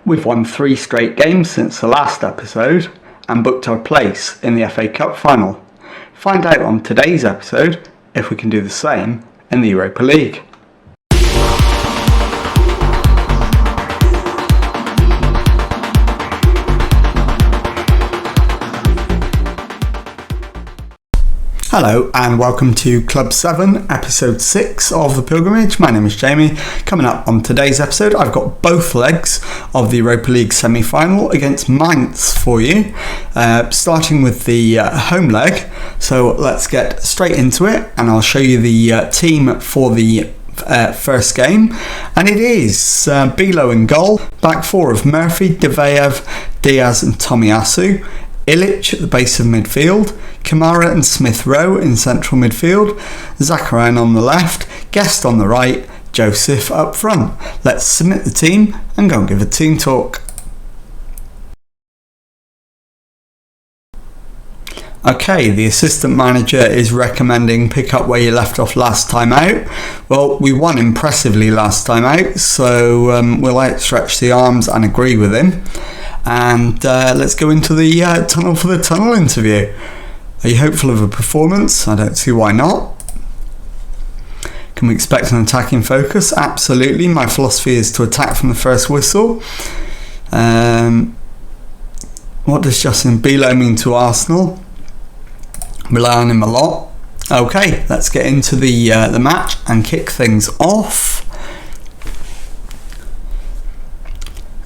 We've won 3 straight games since the last episode and booked our place in the FA Cup final. Find out on today's episode if we can do the same in the Europa League. Hello and welcome to Club 7, Episode 6 of The Pilgrimage. My name is Jamie. Coming up on today's episode, I've got both legs of the Europa League semi-final against Mainz for you, starting with the home leg. So let's get straight into it and I'll show you the team for the first game. And it is Bilo in goal, back four of Murphy, Diveyev, Diaz and Tomiyasu. Ilic at the base of midfield, Kamara and Smith Rowe in central midfield, Zakharyan on the left, Guest on the right, Joseph up front. Let's submit the team and go and give a team talk. Okay, the assistant manager is recommending pick up where you left off last time out. Well, we won impressively last time out, so we'll outstretch the arms and agree with him. And let's go into the tunnel for the tunnel interview. Are you hopeful of a performance? I don't see why not. Can we expect an attacking focus? Absolutely. My philosophy is to attack from the first whistle. What does Justin Bilo mean to Arsenal? Rely on him a lot. Okay, let's get into the match and kick things off.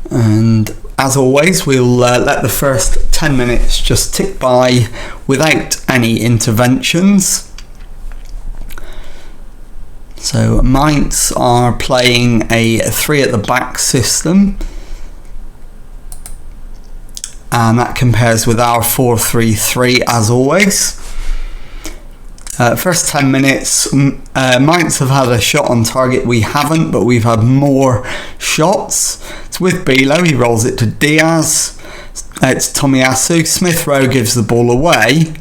And as always, we'll let the first 10 minutes just tick by without any interventions. So Mainz are playing a 3 at the back system, and that compares with our 4-3-3 as always. First 10 minutes, Mainz have had a shot on target, we haven't, but we've had more shots. It's with Bilo, he rolls it to Diaz, it's Tomiyasu, Smith Rowe gives the ball away,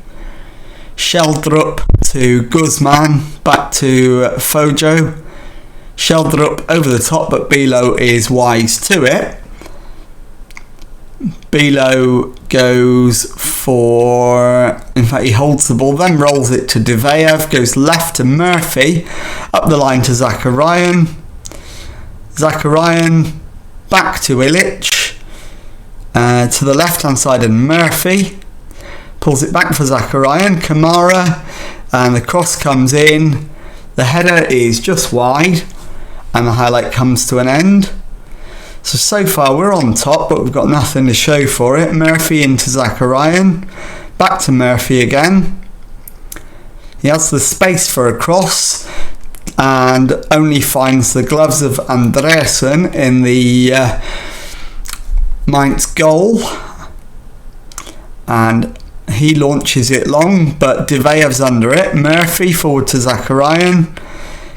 Sheldrup to Guzman, back to Fojo, Sheldrup over the top, but Bilo is wise to it. Bilo goes for, in fact he holds the ball, then rolls it to Diveyev, goes left to Murphy, up the line to Zakharyan, back to Ilic, to the left hand side and Murphy, pulls it back for Zakharyan, Kamara, and the cross comes in, the header is just wide, and the highlight comes to an end. So far we're on top, but we've got nothing to show for it. Murphy into Zakharyan, back to Murphy again. He has the space for a cross and only finds the gloves of Andreasen in the Mainz goal. And he launches it long, but Diveyev's under it. Murphy forward to Zakharyan,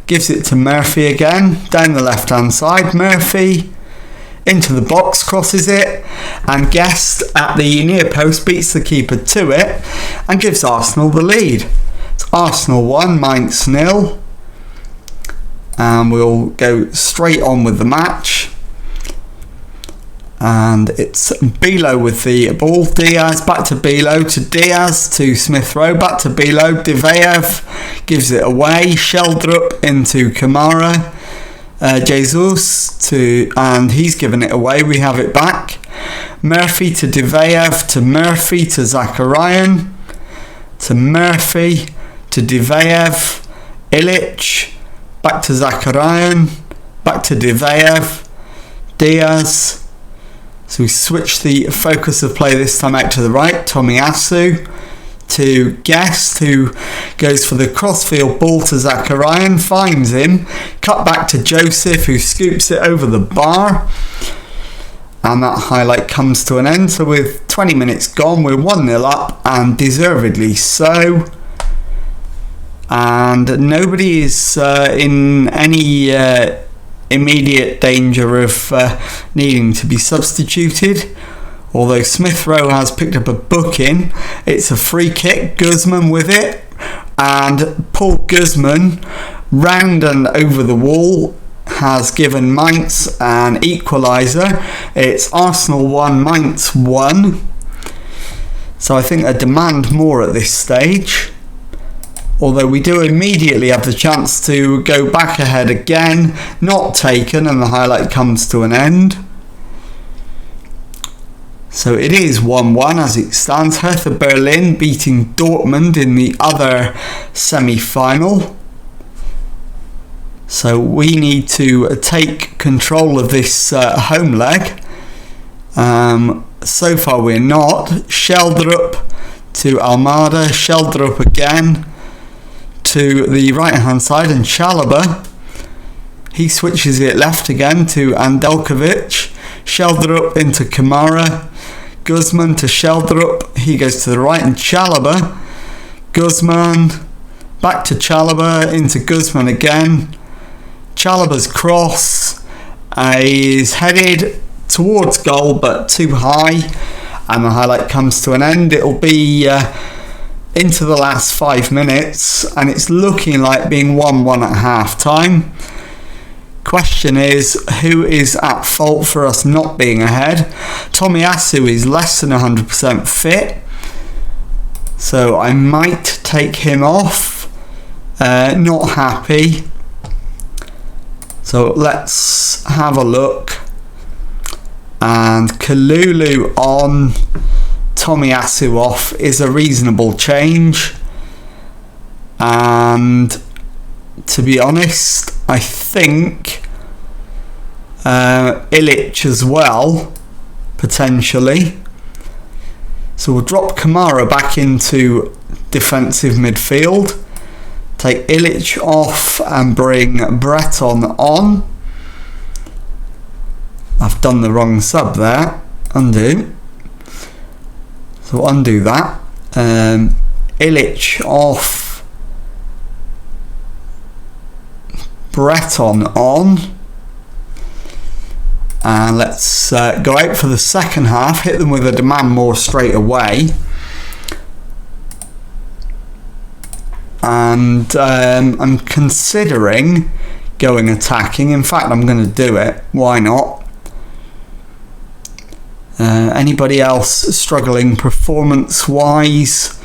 gives it to Murphy again, down the left hand side. Murphy into the box, crosses it, and Guest at the near post beats the keeper to it and gives Arsenal the lead. It's Arsenal 1, Mainz 0, and we'll go straight on with the match. And it's Bilo with the ball, Diaz back to Bilo, to Diaz, to Smith Rowe, back to Bilo, Diveyev gives it away, Sheldrup into Kamara, Jesus and he's given it away, we have it back. Murphy to Diveyev, to Murphy to Zakharyan, to Murphy to Diveyev, Ilic, back to Zakharyan, back to Diveyev, Diaz. So we switch the focus of play this time out to the right, Tomiyasu to Guest, who goes for the crossfield ball to Zakharyan, finds him, cut back to Joseph, who scoops it over the bar, and that highlight comes to an end. So with 20 minutes gone, we're 1-0 up, and deservedly so, and nobody is in any immediate danger of needing to be substituted. Although Smith Rowe has picked up a booking, it's a free kick, Guzman with it, and Paul Guzman round and over the wall has given Mainz an equaliser. It's Arsenal 1, Mainz 1. So I think I demand more at this stage. Although we do immediately have the chance to go back ahead again. Not taken, and the highlight comes to an end. So it is 1-1 as it stands. Hertha Berlin beating Dortmund in the other semi-final. So we need to take control of this home leg. So far we're not. Sheldrup to Almada. Sheldrup again to the right hand side, and Chalobah, he switches it left again to Andelkovic. Sheldrup into Kamara. Guzman to Sheldrup, he goes to the right, and Chalobah. Guzman back to Chalobah, into Guzman again. Chalobah's cross is headed towards goal but too high, and the highlight comes to an end. It'll be into the last 5 minutes, and it's looking like being 1-1 at half time. Question is, who is at fault for us not being ahead? Tomiyasu is less than 100% fit, so I might take him off. Not happy. So let's have a look. And Kalulu on, Tomiyasu off is a reasonable change. And to be honest, I think Ilic as well, potentially. So we'll drop Kamara back into defensive midfield, take Ilic off and bring Breton on. I've done the wrong sub there. Undo. So undo that. Ilic off, Breton on, and let's go out for the second half, hit them with a demand more straight away, and I'm considering going attacking. In fact, I'm going to do it. Why not? Anybody else struggling performance wise?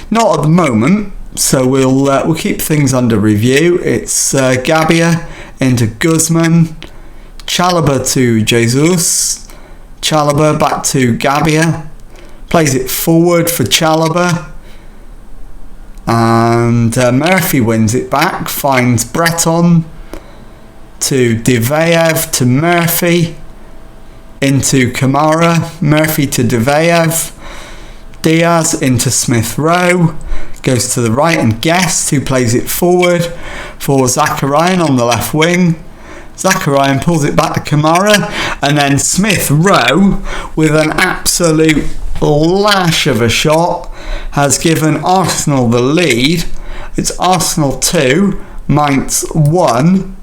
Not at the moment. So we'll keep things under review. It's Gabia into Guzman, Chalobah to Jesus, Chalobah back to Gabia, plays it forward for Chalobah, and Murphy wins it back, finds Breton to Diveyev to Murphy, into Kamara, Murphy to Diveyev, Diaz into Smith Rowe, goes to the right, and Guest, who plays it forward for Zakarian on the left wing. Zakarian pulls it back to Kamara, and then Smith Rowe, with an absolute lash of a shot, has given Arsenal the lead. It's Arsenal 2, Mainz 1.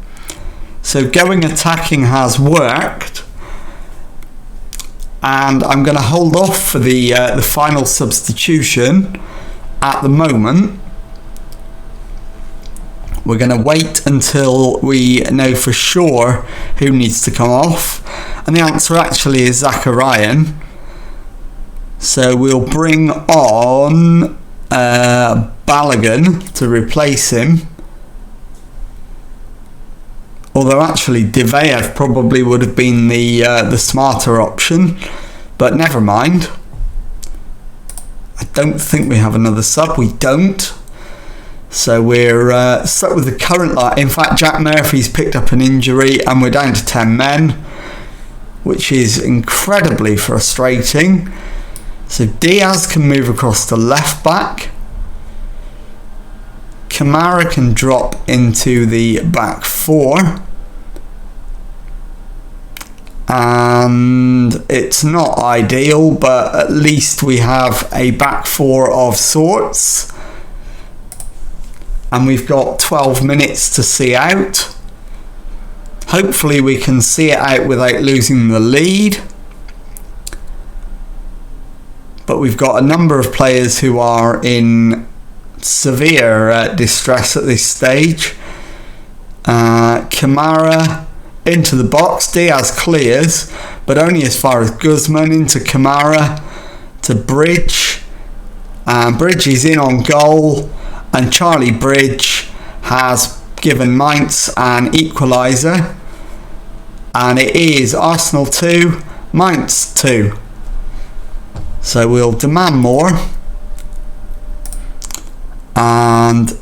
So going attacking has worked. And I'm going to hold off for the final substitution at the moment. We're going to wait until we know for sure who needs to come off. And the answer actually is Zakarian. So we'll bring on Balogun to replace him. Although actually Diveyev probably would have been the smarter option, but never mind. I don't think we have another sub. We don't. So we're stuck with the current line. In fact, Jack Murphy's picked up an injury and we're down to 10 men, which is incredibly frustrating. So Diaz can move across to left back. Kamara can drop into the back four, and it's not ideal, but at least we have a back four of sorts, and we've got 12 minutes to see out. Hopefully we can see it out without losing the lead, but we've got a number of players who are in severe distress at this stage. Kamara into the box. Diaz clears, but only as far as Guzman, into Kamara, to Bridge. And Bridge is in on goal, and Charlie Bridge has given Mainz an equaliser. And it is Arsenal 2, Mainz 2. So we'll demand more. And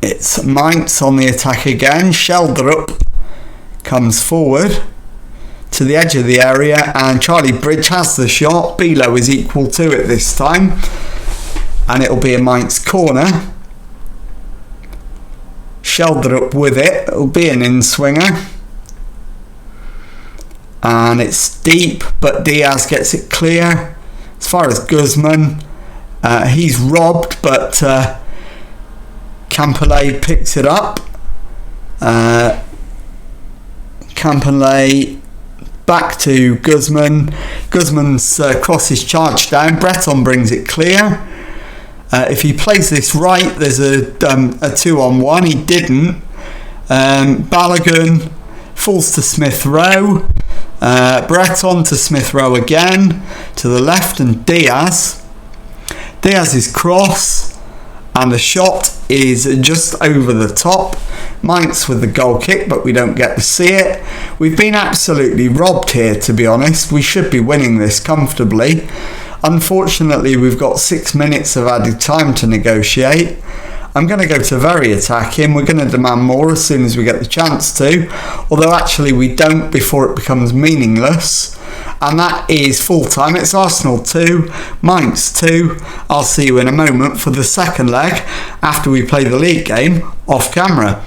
it's Mainz on the attack again. Sheldrup comes forward to the edge of the area, and Charlie Bridge has the shot. Bilo is equal to it this time, and it'll be a Mainz corner. Sheldrup with it. It'll be an in-swinger. And it's deep, but Diaz gets it clear. As far as Guzman, he's robbed, but Campbell picks it up. Campbell back to Guzman. Guzman's crosses charged down. Breton brings it clear. If he plays this right, there's a 2-on-1. He didn't. Balogun falls to Smith Rowe. Breton to Smith Rowe again, to the left, and Diaz's cross, and the shot is just over the top. Mainz with the goal kick, but we don't get to see it. We've been absolutely robbed here, to be honest. We should be winning this comfortably. Unfortunately, we've got 6 minutes of added time to negotiate. I'm going to go to very attacking. We're going to demand more as soon as we get the chance to, although actually we don't before it becomes meaningless. And that is full time. It's Arsenal 2, Mainz 2. I'll see you in a moment for the second leg after we play the league game off camera.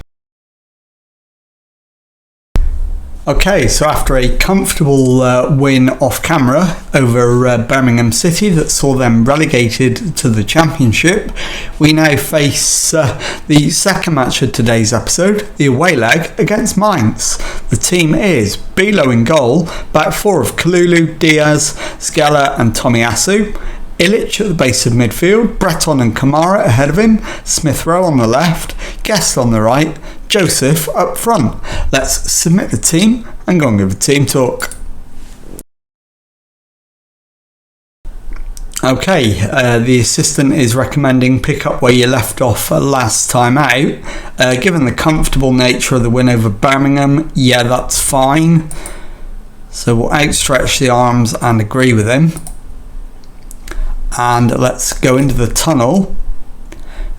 Okay, so after a comfortable win off camera over Birmingham City that saw them relegated to the Championship, we now face the second match of today's episode, the away leg against Mainz. The team is Bilo in goal, back four of Kalulu, Diaz, Skella and Tomiyasu. Ilic at the base of midfield, Breton and Kamara ahead of him, Smith Rowe on the left, Guest on the right, Joseph up front. Let's submit the team and go and give a team talk. Okay, the assistant is recommending pick up where you left off last time out. Given the comfortable nature of the win over Birmingham, yeah, that's fine. So we'll outstretch the arms and agree with him. And let's go into the tunnel.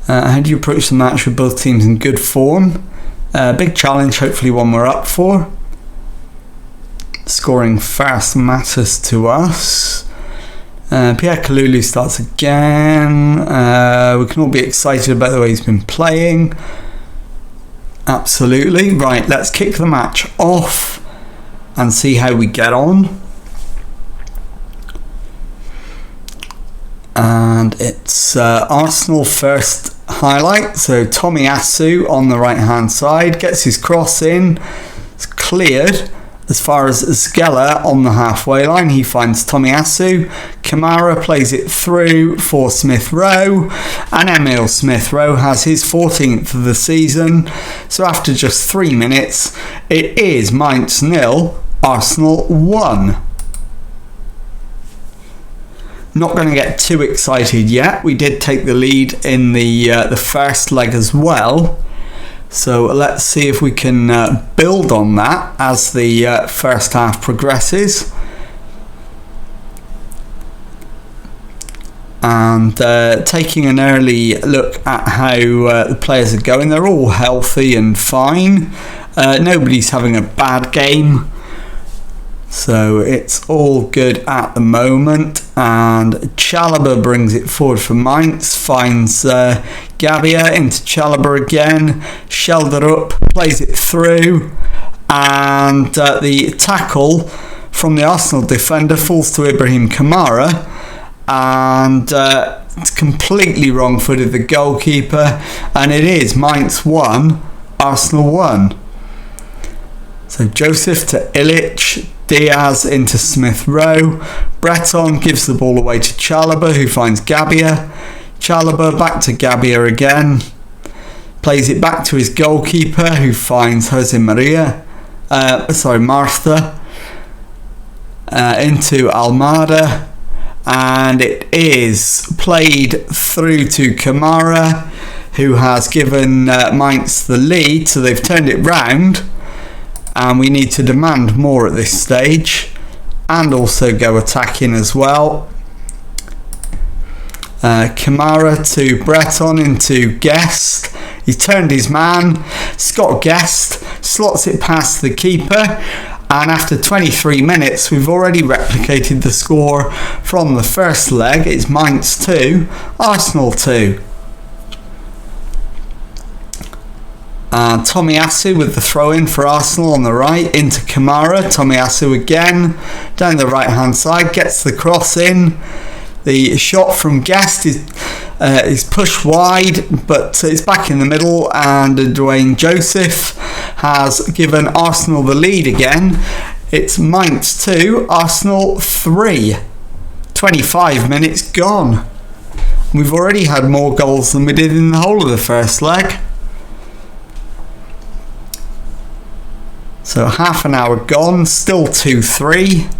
How do you approach the match with both teams in good form? Big challenge, hopefully one we're up for. Scoring first matters to us. Pierre Kalulu starts again. We can all be excited about the way he's been playing. Absolutely. Right, let's kick the match off and see how we get on. And it's Arsenal first highlight. So Tomiyasu on the right hand side gets his cross in. It's cleared as far as Skella on the halfway line. He finds Tomiyasu. Kamara plays it through for Smith Rowe, and Emil Smith Rowe has his 14th of the season. So after just 3 minutes, it is Mainz 0, Arsenal 1. Not going to get too excited yet. We did take the lead in the first leg as well. So let's see if we can build on that as the first half progresses. And taking an early look at how the players are going. They're all healthy and fine. Nobody's having a bad game. So it's all good at the moment, and Chalobah brings it forward for Mainz, finds Gabia into Chalobah again, Sheldrup plays it through, and the tackle from the Arsenal defender falls to Ibrahim Kamara, and it's completely wrong-footed the goalkeeper, and it is Mainz 1, Arsenal 1. So Joseph to Ilic, Diaz into Smith Rowe, Breton gives the ball away to Chalobah, who finds Gabia. Chalobah back to Gabia again, plays it back to his goalkeeper, who finds Jose Maria. Martha, into Almada, and it is played through to Kamara, who has given Mainz the lead, so they've turned it round, and we need to demand more at this stage and also go attacking as well. Kamara to Breton into Guest. He's turned his man. Scott Guest slots it past the keeper, and after 23 minutes we've already replicated the score from the first leg. It's Mainz 2, Arsenal 2. Tomiyasu with the throw-in for Arsenal on the right into Kamara. Tomiyasu again down the right hand side, gets the cross in. The shot from Guest is pushed wide, but it's back in the middle, and Dwayne Joseph has given Arsenal the lead again. It's Mainz 2, Arsenal 3. 25 minutes gone. We've already had more goals than we did in the whole of the first leg. So half an hour gone, still 2-3.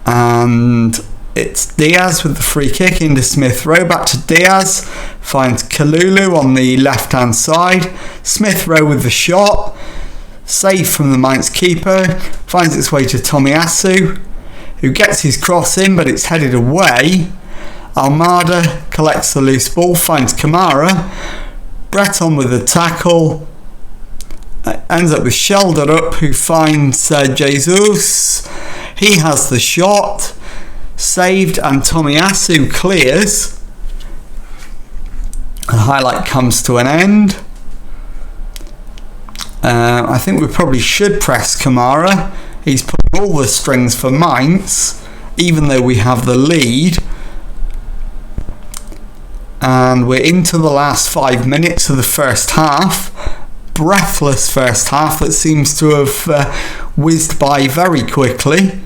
And it's Diaz with the free kick into Smith Rowe. Back to Diaz. Finds Kalulu on the left hand side. Smith Rowe with the shot. Save from the Mainz keeper. Finds its way to Tomiyasu, who gets his cross in, but it's headed away. Almada collects the loose ball. Finds Kamara. Breton with the tackle. Ends up with Shelderup, who finds Jesus. He has the shot, saved, and Tomiyasu clears. The highlight comes to an end. I think we probably should press Kamara. He's putting all the strings for Mainz, even though we have the lead. And we're into the last 5 minutes of the first half. Breathless first half that seems to have whizzed by very quickly.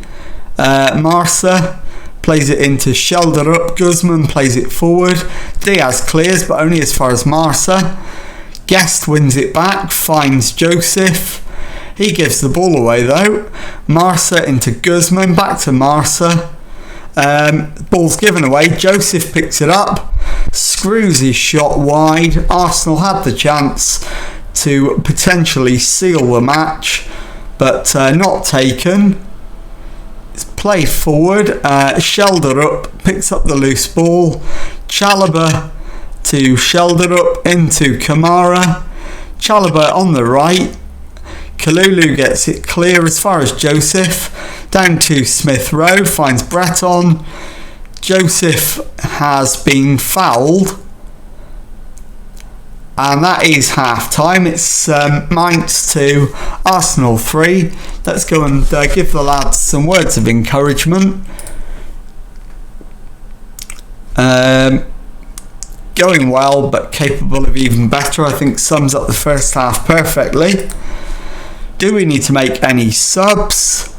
Marsa plays it into Shelderup. Guzman plays it forward. Diaz clears, but only as far as Marsa. Guest wins it back, finds Joseph. He gives the ball away though. Marsa into Guzman, back to Marsa. Ball's given away. Joseph picks it up, screws his shot wide. Arsenal had the chance to potentially seal the match, but not taken. It's played forward. Shelderup picks up the loose ball. Chalobah to Shelderup into Kamara. Chalobah on the right. Kalulu gets it clear as far as Joseph. Down to Smith Rowe, finds Breton. Joseph has been fouled. And that is half time. It's Mainz 2, Arsenal 3. Let's go and give the lads some words of encouragement. Going well, but capable of even better, I think sums up the first half perfectly. Do we need to make any subs?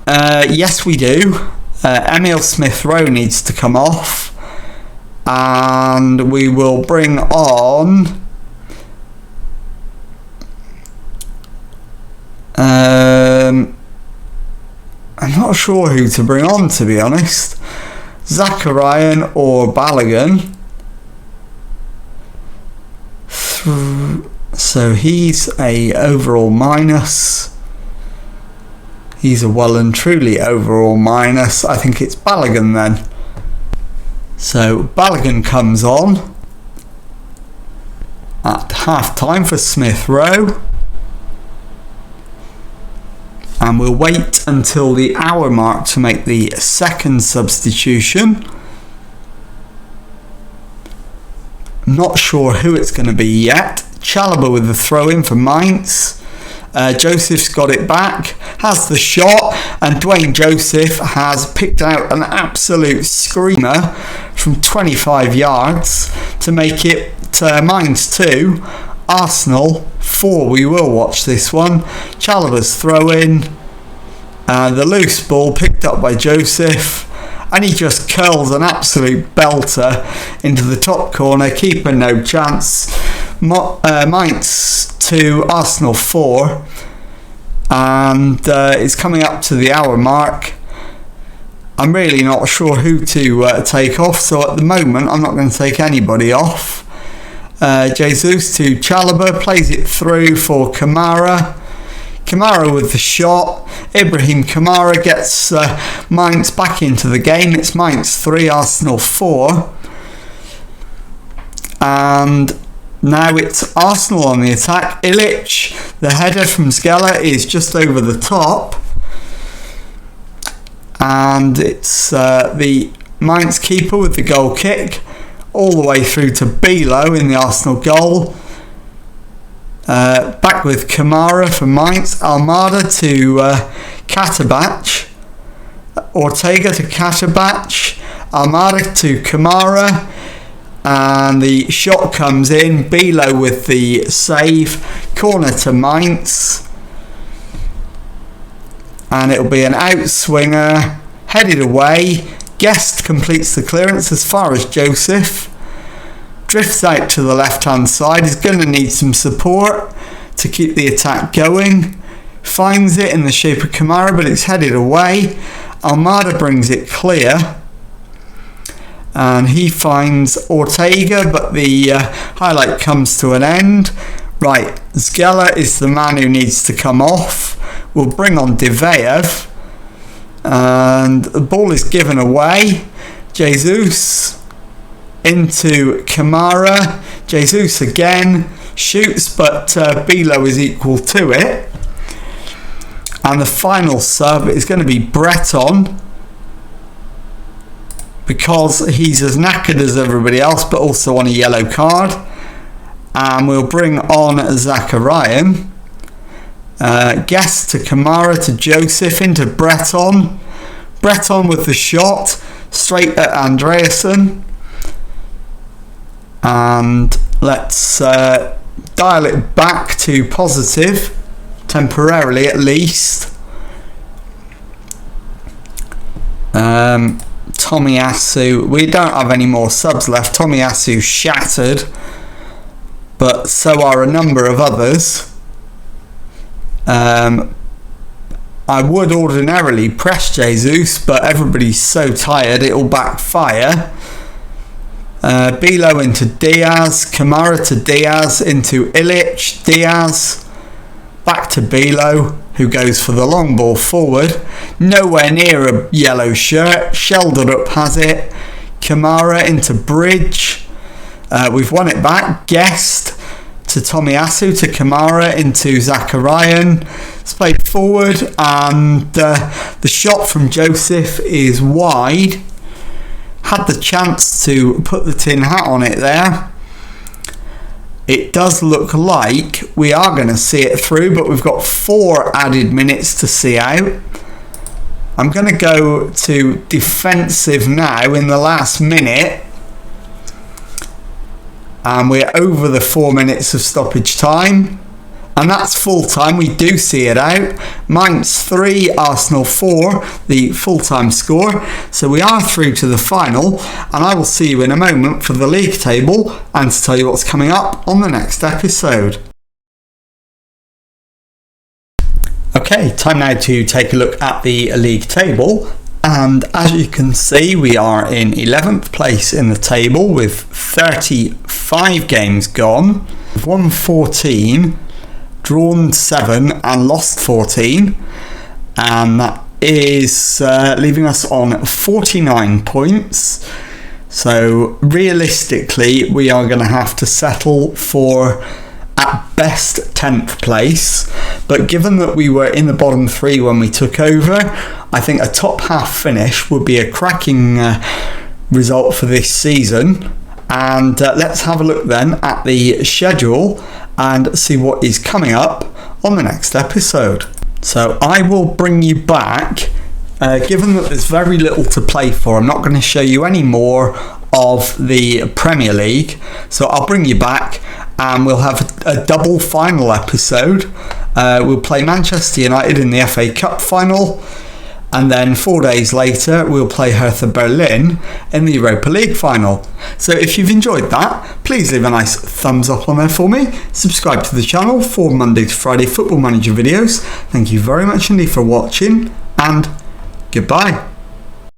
Yes, we do. Emile Smith Rowe needs to come off. And we will bring on I'm not sure who to bring on, to be honest. Zacharian or Balogun. So he's a overall minus. He's a well and truly overall minus. I think it's Balogun then. So Balogun comes on at half time for Smith Rowe. And we'll wait until the hour mark to make the second substitution. Not sure who it's going to be yet. Chalobah with the throw in for Mainz. Joseph's got it back, has the shot, and Dwayne Joseph has picked out an absolute screamer from 25 yards to make it Mainz 2, Arsenal 4. We will watch this one. Chalobah's throw in, the loose ball picked up by Joseph, and he just curls an absolute belter into the top corner. Keeper no chance, Mainz 2, Arsenal 4, and it's coming up to the hour mark. I'm really not sure who to take off, so at the moment I'm not going to take anybody off. Jesus to Chalobah, plays it through for Kamara. Kamara with the shot. Ibrahim Kamara gets Mainz back into the game. It's Mainz 3, Arsenal 4. And now it's Arsenal on the attack. Ilic, the header from Zgela is just over the top. And it's the Mainz keeper with the goal kick. All the way through to Bilo in the Arsenal goal. Back with Kamara for Mainz. Almada to Katabach. Ortega to Katabach. Almada to Kamara. And the shot comes in. Bilo with the save. Corner to Mainz. And it'll be an outswinger. Headed away. Guest completes the clearance as far as Joseph. Drifts out to the left hand side. He's going to need some support to keep the attack going. Finds it in the shape of Kamara, but it's headed away. Almada brings it clear. And he finds Ortega, but the highlight comes to an end. Right, Zgela is the man who needs to come off. We'll bring on Diveyev. And the ball is given away. Jesus into Kamara. Jesus again shoots, but Bilo is equal to it. And the final sub is going to be Breton, because he's as knackered as everybody else, but also on a yellow card. And we'll bring on Zakarian. Guest to Kamara to Joseph into Breton. Breton with the shot straight at Andreasen. And let's dial it back to positive, temporarily at least. Tomiyasu, we don't have any more subs left. Tomiyasu shattered, but so are a number of others. I would ordinarily press Jesus, but everybody's so tired it'll backfire. Bilo into Diaz, Kamara to Diaz, into Ilic, Diaz, back to Bilo, who goes for the long ball forward. Nowhere near a yellow shirt. Shelderup has it. Kamara into Bridge. We've won it back. Guest to Tomiyasu, to Kamara, into Zakarian. It's played forward, and the shot from Joseph is wide. Had the chance to put the tin hat on it there. It does look like we are going to see it through, but we've got 4 added minutes to see out. I'm going to go to defensive now in the last minute. And we're over the 4 minutes of stoppage time. And that's full time. We do see it out. Mainz 3, Arsenal 4, the full time score. So we are through to the final. And I will see you in a moment for the league table and to tell you what's coming up on the next episode. Okay, time now to take a look at the league table. And as you can see, we are in 11th place in the table with 35 games gone. We've won 14, drawn 7 and lost 14. And that is leaving us on 49 points. So realistically, we are going to have to settle for at best 10th place, but given that we were in the bottom 3 when we took over, I think a top half finish would be a cracking result for this season. And let's have a look then at the schedule and see what is coming up on the next episode. So I will bring you back, given that there's very little to play for. I'm not going to show you any more of the Premier League, so I'll bring you back and we'll have a double final episode. We'll play Manchester United in the FA Cup final, And then 4 days later, we'll play Hertha Berlin in the Europa League final. So if you've enjoyed that, please leave a nice thumbs up on there for me. Subscribe to the channel for Monday to Friday Football Manager videos. Thank you very much indeed for watching, and goodbye.